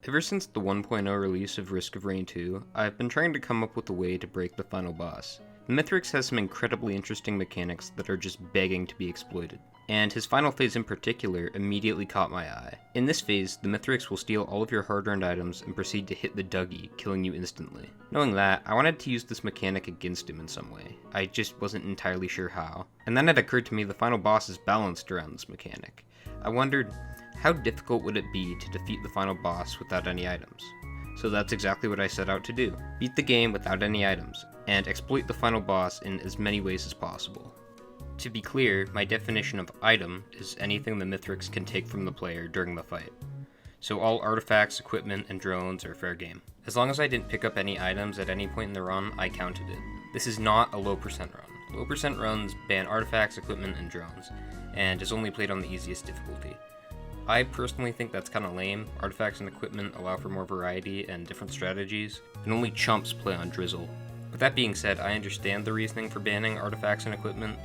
Ever since the 1.0 release of Risk of Rain 2, I've been trying to come up with a way to break the final boss. The Mithrix has some incredibly interesting mechanics that are just begging to be exploited, and his final phase in particular immediately caught my eye. In this phase, the Mithrix will steal all of your hard-earned items and proceed to hit the Dougie, killing you instantly. Knowing that, I wanted to use this mechanic against him in some way. I just wasn't entirely sure how. And then it occurred to me the final boss is balanced around this mechanic. I wondered, how difficult would it be to defeat the final boss without any items? So that's exactly what I set out to do. Beat the game without any items, and exploit the final boss in as many ways as possible. To be clear, my definition of item is anything the Mithrix can take from the player during the fight. So all artifacts, equipment, and drones are fair game. As long as I didn't pick up any items at any point in the run, I counted it. This is not a low percent run. Low percent runs ban artifacts, equipment, and drones, and is only played on the easiest difficulty. I personally think that's kinda lame. Artifacts and equipment allow for more variety and different strategies, and only chumps play on Drizzle. With that being said, I understand the reasoning for banning artifacts and equipment,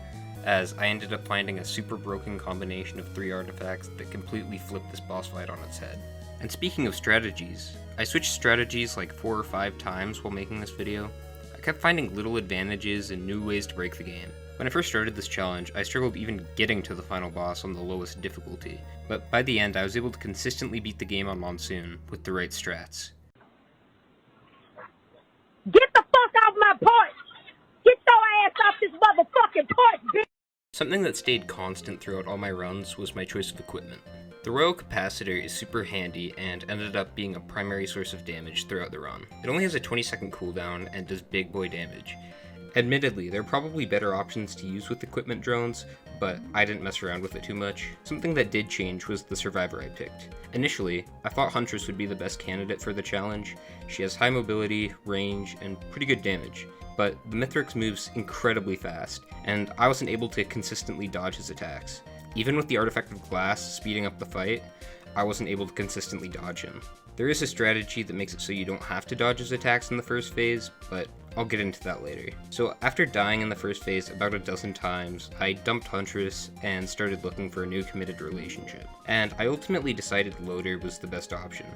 as I ended up finding a super broken combination of 3 artifacts that completely flipped this boss fight on its head. And speaking of strategies, I switched strategies like 4 or 5 times while making this video. I kept finding little advantages and new ways to break the game. When I first started this challenge, I struggled even getting to the final boss on the lowest difficulty, but by the end I was able to consistently beat the game on Monsoon with the right strats. Get the fuck off my porch! Get your ass off this motherfucking porch, bitch! Something that stayed constant throughout all my runs was my choice of equipment. The Royal Capacitor is super handy and ended up being a primary source of damage throughout the run. It only has a 20-second cooldown and does big boy damage. Admittedly, there are probably better options to use with equipment drones, but I didn't mess around with it too much. Something that did change was the survivor I picked. Initially, I thought Huntress would be the best candidate for the challenge. She has high mobility, range, and pretty good damage, but the Mithrix moves incredibly fast, and I wasn't able to consistently dodge his attacks. Even with the Artifact of Glass speeding up the fight, I wasn't able to consistently dodge him. There is a strategy that makes it so you don't have to dodge his attacks in the first phase, but I'll get into that later. So after dying in the first phase about a dozen times, I dumped Huntress and started looking for a new committed relationship. And I ultimately decided Loader was the best option.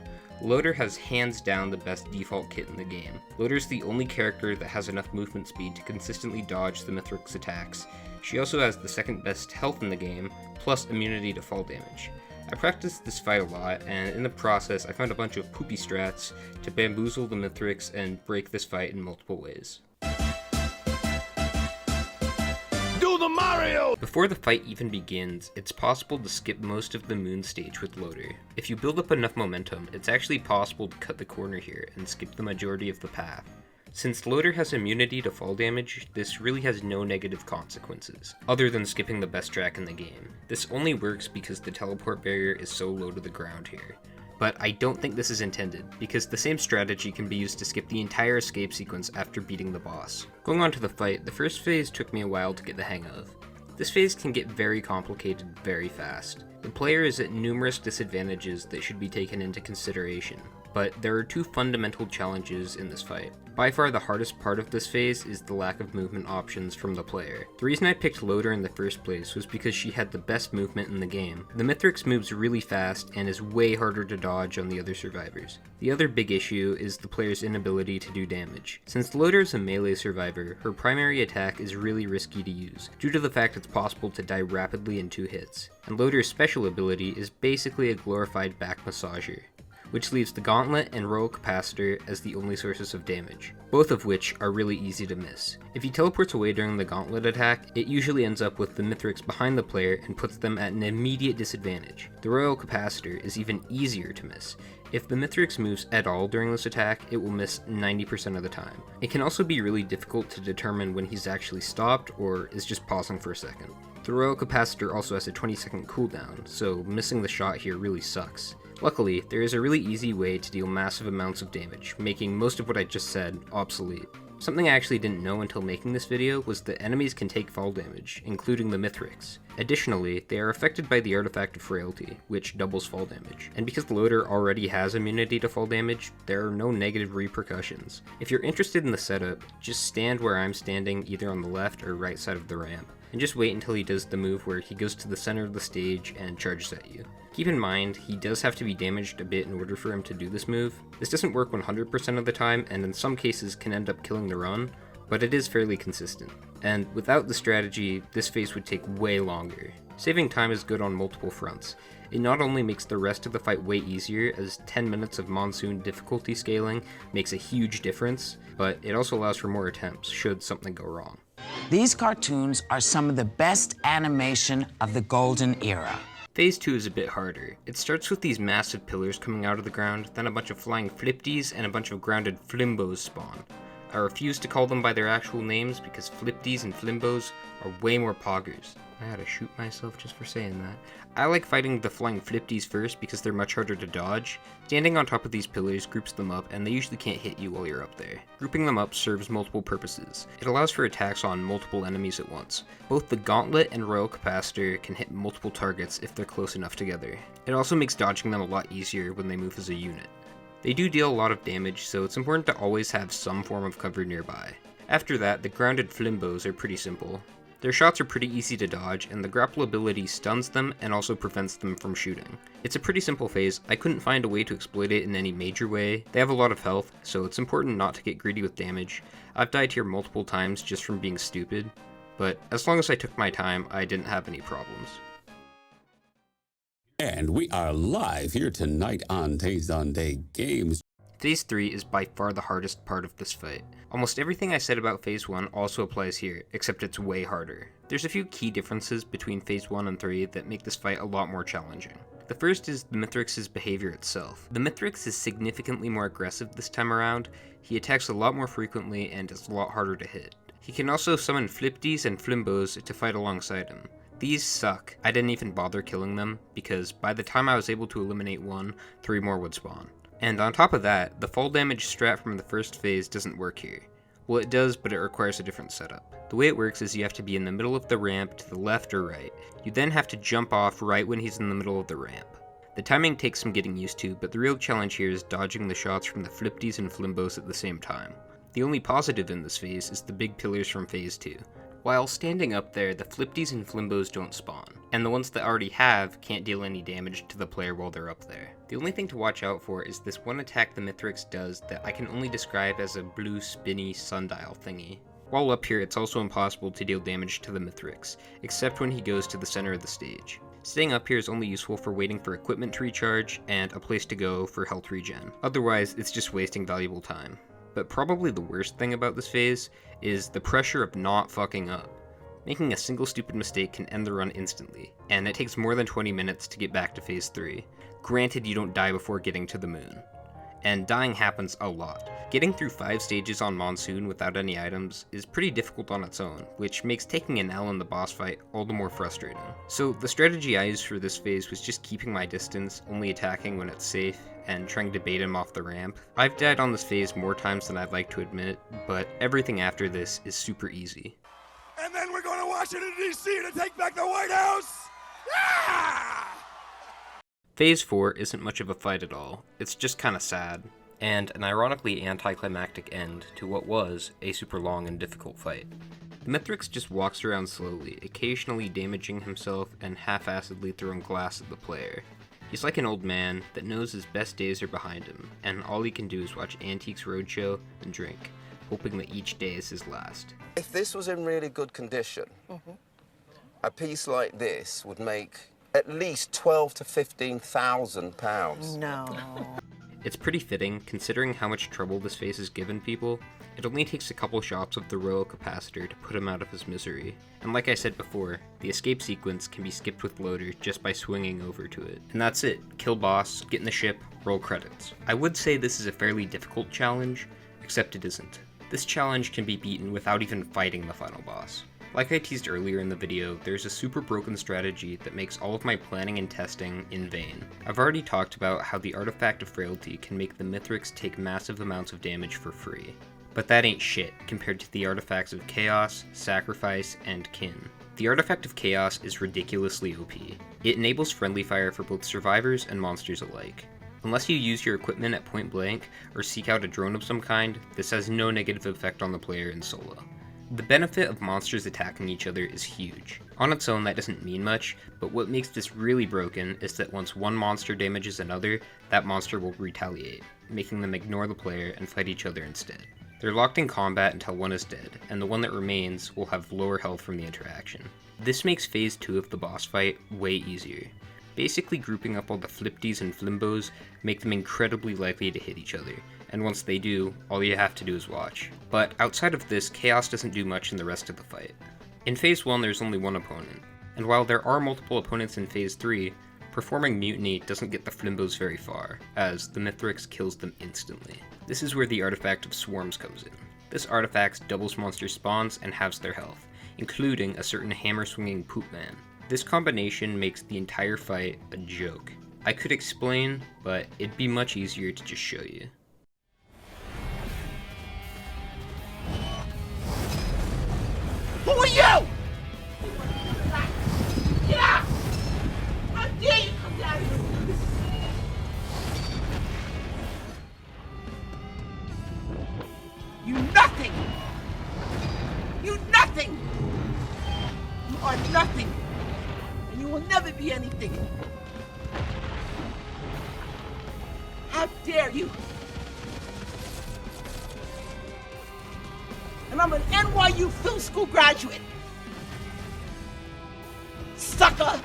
Loader has hands down the best default kit in the game. Loader's the only character that has enough movement speed to consistently dodge the Mithrix attacks. She also has the second best health in the game, plus immunity to fall damage. I practiced this fight a lot, and in the process I found a bunch of poopy strats to bamboozle the Mithrix and break this fight in multiple ways. Do the Mario! Before the fight even begins, it's possible to skip most of the moon stage with Loader. If you build up enough momentum, it's actually possible to cut the corner here and skip the majority of the path. Since Loader has immunity to fall damage, this really has no negative consequences, other than skipping the best track in the game. This only works because the teleport barrier is so low to the ground here. But I don't think this is intended, because the same strategy can be used to skip the entire escape sequence after beating the boss. Going on to the fight, the first phase took me a while to get the hang of. This phase can get very complicated very fast. The player is at numerous disadvantages that should be taken into consideration, but there are 2 fundamental challenges in this fight. By far the hardest part of this phase is the lack of movement options from the player. The reason I picked Loader in the first place was because she had the best movement in the game. The Mithrix moves really fast and is way harder to dodge on the other survivors. The other big issue is the player's inability to do damage. Since Loader is a melee survivor, her primary attack is really risky to use, due to the fact it's possible to die rapidly in 2 hits. And Loader's special ability is basically a glorified back massager, which leaves the Gauntlet and Royal Capacitor as the only sources of damage, both of which are really easy to miss. If he teleports away during the Gauntlet attack, it usually ends up with the Mithrix behind the player and puts them at an immediate disadvantage. The Royal Capacitor is even easier to miss. If the Mithrix moves at all during this attack, it will miss 90% of the time. It can also be really difficult to determine when he's actually stopped or is just pausing for a second. The Royal Capacitor also has a 20-second cooldown, so missing the shot here really sucks. Luckily, there is a really easy way to deal massive amounts of damage, making most of what I just said obsolete. Something I actually didn't know until making this video was that enemies can take fall damage, including the Mithrix. Additionally, they are affected by the Artifact of Frailty, which doubles fall damage. And because Loader already has immunity to fall damage, there are no negative repercussions. If you're interested in the setup, just stand where I'm standing, either on the left or right side of the ramp, and just wait until he does the move where he goes to the center of the stage and charges at you. Keep in mind, he does have to be damaged a bit in order for him to do this move. This doesn't work 100% of the time, and in some cases can end up killing the run, but it is fairly consistent. And without the strategy, this phase would take way longer. Saving time is good on multiple fronts. It not only makes the rest of the fight way easier, as 10 minutes of Monsoon difficulty scaling makes a huge difference, but it also allows for more attempts should something go wrong. These cartoons are some of the best animation of the golden era. Phase 2 is a bit harder. It starts with these massive pillars coming out of the ground, then a bunch of flying flipties and a bunch of grounded flimbos spawn. I refuse to call them by their actual names because flipties and flimbos are way more poggers. I had to shoot myself just for saying that. I like fighting the flying flipties first because they're much harder to dodge. Standing on top of these pillars groups them up and they usually can't hit you while you're up there. Grouping them up serves multiple purposes. It allows for attacks on multiple enemies at once. Both the Gauntlet and Royal Capacitor can hit multiple targets if they're close enough together. It also makes dodging them a lot easier when they move as a unit. They do deal a lot of damage, so it's important to always have some form of cover nearby. After that, the grounded flimbos are pretty simple. Their shots are pretty easy to dodge, and the grapple ability stuns them and also prevents them from shooting. It's a pretty simple phase. I couldn't find a way to exploit it in any major way. They have a lot of health, so it's important not to get greedy with damage. I've died here multiple times just from being stupid, but as long as I took my time, I didn't have any problems. And we are live here tonight on Days on Day Games. Phase 3 is by far the hardest part of this fight. Almost everything I said about Phase 1 also applies here, except it's way harder. There's a few key differences between Phase 1 and 3 that make this fight a lot more challenging. The first is the Mithrix's behavior itself. The Mithrix is significantly more aggressive this time around. He attacks a lot more frequently and is a lot harder to hit. He can also summon flipties and flimbos to fight alongside him. These suck. I didn't even bother killing them, because by the time I was able to eliminate one, 3 more would spawn. And on top of that, the fall damage strat from the first phase doesn't work here. Well, it does, but it requires a different setup. The way it works is you have to be in the middle of the ramp to the left or right. You then have to jump off right when he's in the middle of the ramp. The timing takes some getting used to, but the real challenge here is dodging the shots from the flipties and flimbos at the same time. The only positive in this phase is the big pillars from phase 2. While standing up there, the flipties and flimbos don't spawn, and the ones that already have can't deal any damage to the player while they're up there. The only thing to watch out for is this one attack the Mithrix does that I can only describe as a blue spinny sundial thingy. While up here, it's also impossible to deal damage to the Mithrix, except when he goes to the center of the stage. Staying up here is only useful for waiting for equipment to recharge and a place to go for health regen. Otherwise, it's just wasting valuable time. But probably the worst thing about this phase is the pressure of not fucking up. Making a single stupid mistake can end the run instantly, and it takes more than 20 minutes to get back to phase 3. Granted, you don't die before getting to the moon. And dying happens a lot. Getting through 5 stages on Monsoon without any items is pretty difficult on its own, which makes taking an L in the boss fight all the more frustrating. So the strategy I used for this phase was just keeping my distance, only attacking when it's safe, and trying to bait him off the ramp. I've died on this phase more times than I'd like to admit, but everything after this is super easy. And then we're going to Washington, D.C. to take back the White House! Ah! Phase 4 isn't much of a fight at all. It's just kinda sad, and an ironically anticlimactic end to what was a super long and difficult fight. The Mithrix just walks around slowly, occasionally damaging himself and half-assedly throwing glass at the player. He's like an old man that knows his best days are behind him, and all he can do is watch Antiques Roadshow and drink, hoping that each day is his last. If this was in really good condition, a piece like this would make at least 12 to 15,000 pounds. No. It's pretty fitting, considering how much trouble this phase has given people. It only takes a couple shots of the Royal Capacitor to put him out of his misery. And like I said before, the escape sequence can be skipped with loader just by swinging over to it. And that's it. Kill boss, get in the ship, roll credits. I would say this is a fairly difficult challenge, except it isn't. This challenge can be beaten without even fighting the final boss. Like I teased earlier in the video, there's a super broken strategy that makes all of my planning and testing in vain. I've already talked about how the Artifact of Frailty can make the Mithrix take massive amounts of damage for free. But that ain't shit compared to the Artifacts of Chaos, Sacrifice, and Kin. The Artifact of Chaos is ridiculously OP. It enables friendly fire for both survivors and monsters alike. Unless you use your equipment at point blank or seek out a drone of some kind, this has no negative effect on the player in solo. The benefit of monsters attacking each other is huge. On its own, that doesn't mean much, but what makes this really broken is that once one monster damages another, that monster will retaliate, making them ignore the player and fight each other instead. They're locked in combat until one is dead, and the one that remains will have lower health from the interaction. This makes phase 2 of the boss fight way easier. Basically grouping up all the flipties and flimbos make them incredibly likely to hit each other, and once they do, all you have to do is watch. But outside of this, Chaos doesn't do much in the rest of the fight. In phase 1 there's only one opponent, and while there are multiple opponents in phase 3, performing Mutiny doesn't get the flimbos very far, as the Mithrix kills them instantly. This is where the artifact of Swarms comes in. This artifact doubles monster spawns and halves their health, including a certain hammer-swinging poop man. This combination makes the entire fight a joke. I could explain, but it'd be much easier to just show you. Who are you? Get out! How dare you come down here and do this? You nothing! You nothing! You are nothing! And you will never be anything! How dare you! And I'm an NYU film school graduate! Sucker!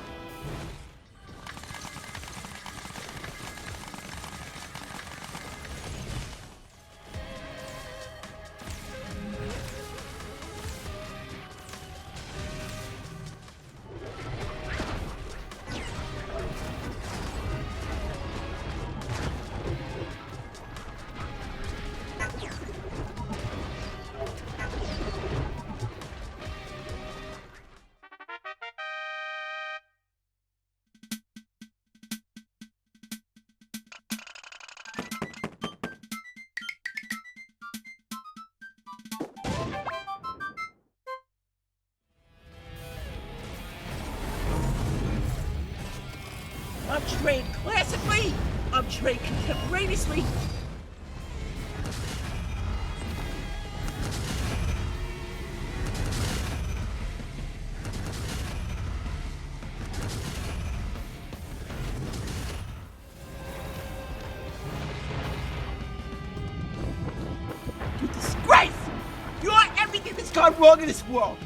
I'm trained classically, I'm trained contemporaneously. You disgrace! You are everything that's gone wrong in this world!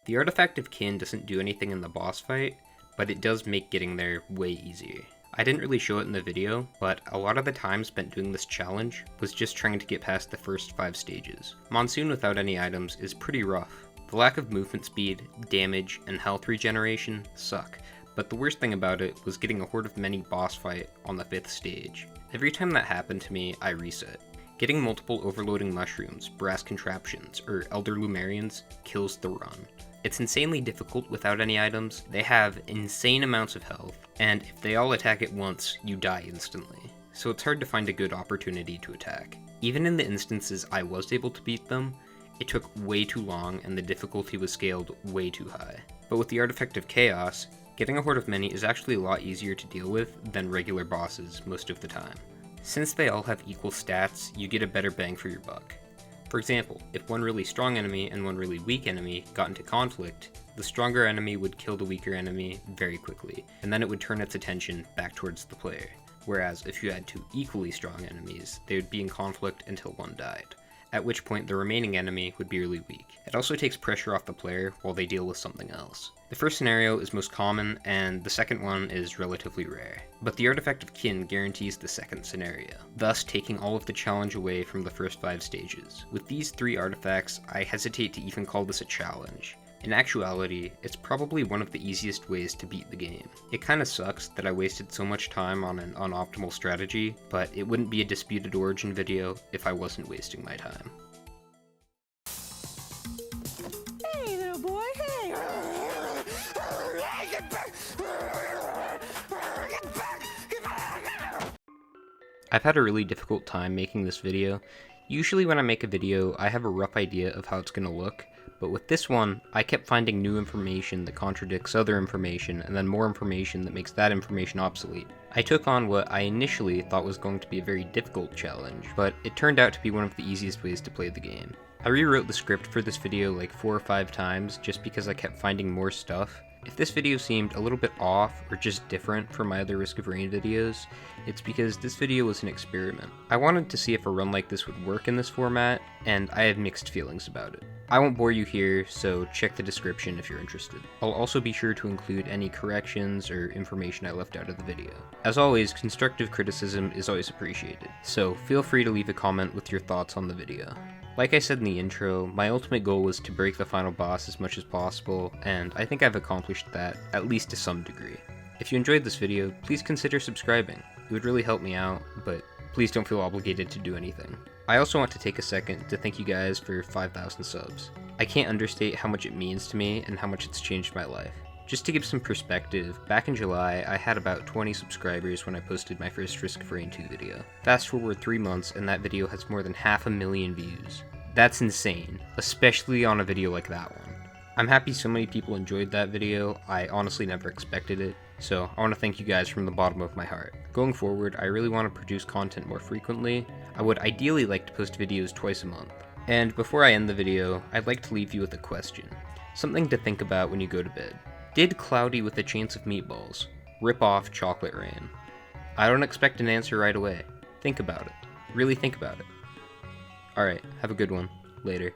The Artifact of Kin doesn't do anything in the boss fight, but it does make getting there way easier. I didn't really show it in the video, but a lot of the time spent doing this challenge was just trying to get past the first 5 stages. Monsoon without any items is pretty rough. The lack of movement speed, damage, and health regeneration suck, but the worst thing about it was getting a Horde of Many boss fight on the 5th stage. Every time that happened to me, I reset. Getting multiple overloading mushrooms, brass contraptions, or elder Lumerians kills the run. It's insanely difficult without any items, they have insane amounts of health, and if they all attack at once, you die instantly. So it's hard to find a good opportunity to attack. Even in the instances I was able to beat them, it took way too long and the difficulty was scaled way too high. But with the Artifact of Chaos, getting a Horde of Many is actually a lot easier to deal with than regular bosses most of the time. Since they all have equal stats, you get a better bang for your buck. For example, if one really strong enemy and one really weak enemy got into conflict, the stronger enemy would kill the weaker enemy very quickly, and then it would turn its attention back towards the player. Whereas if you had 2 equally strong enemies, they would be in conflict until one died, at which point the remaining enemy would be really weak. It also takes pressure off the player while they deal with something else. The first scenario is most common, and the second one is relatively rare, but the Artifact of Kin guarantees the second scenario, thus taking all of the challenge away from the first 5 stages. With these 3 artifacts, I hesitate to even call this a challenge. In actuality, it's probably one of the easiest ways to beat the game. It kinda sucks that I wasted so much time on an unoptimal strategy, but it wouldn't be a Disputed Origin video if I wasn't wasting my time. Hey, little boy, hey! Get back! Get back! Get back! I've had a really difficult time making this video. Usually when I make a video, I have a rough idea of how it's gonna look, But with this one, I kept finding new information that contradicts other information, and then more information that makes that information obsolete. I took on what I initially thought was going to be a very difficult challenge, but it turned out to be one of the easiest ways to play the game. I rewrote the script for this video like 4 or 5 times just because I kept finding more stuff. If this video seemed a little bit off or just different from my other Risk of Rain videos, it's because this video was an experiment. I wanted to see if a run like this would work in this format, and I have mixed feelings about it. I won't bore you here, so check the description if you're interested. I'll also be sure to include any corrections or information I left out of the video. As always, constructive criticism is always appreciated, so feel free to leave a comment with your thoughts on the video. Like I said in the intro, my ultimate goal was to break the final boss as much as possible, and I think I've accomplished that, at least to some degree. If you enjoyed this video, please consider subscribing. It would really help me out, but please don't feel obligated to do anything. I also want to take a second to thank you guys for 5,000 subs. I can't understate how much it means to me and how much it's changed my life. Just to give some perspective, back in July, I had about 20 subscribers when I posted my first Risk of Rain 2 video. Fast forward 3 months and that video has more than 500,000 views. That's insane, especially on a video like that one. I'm happy so many people enjoyed that video. I honestly never expected it, so I want to thank you guys from the bottom of my heart. Going forward, I really want to produce content more frequently. I would ideally like to post videos twice a month. And before I end the video, I'd like to leave you with a question. Something to think about when you go to bed. Did Cloudy with a Chance of Meatballs rip off Chocolate Rain? I don't expect an answer right away. Think about it. Really think about it. Alright, have a good one. Later.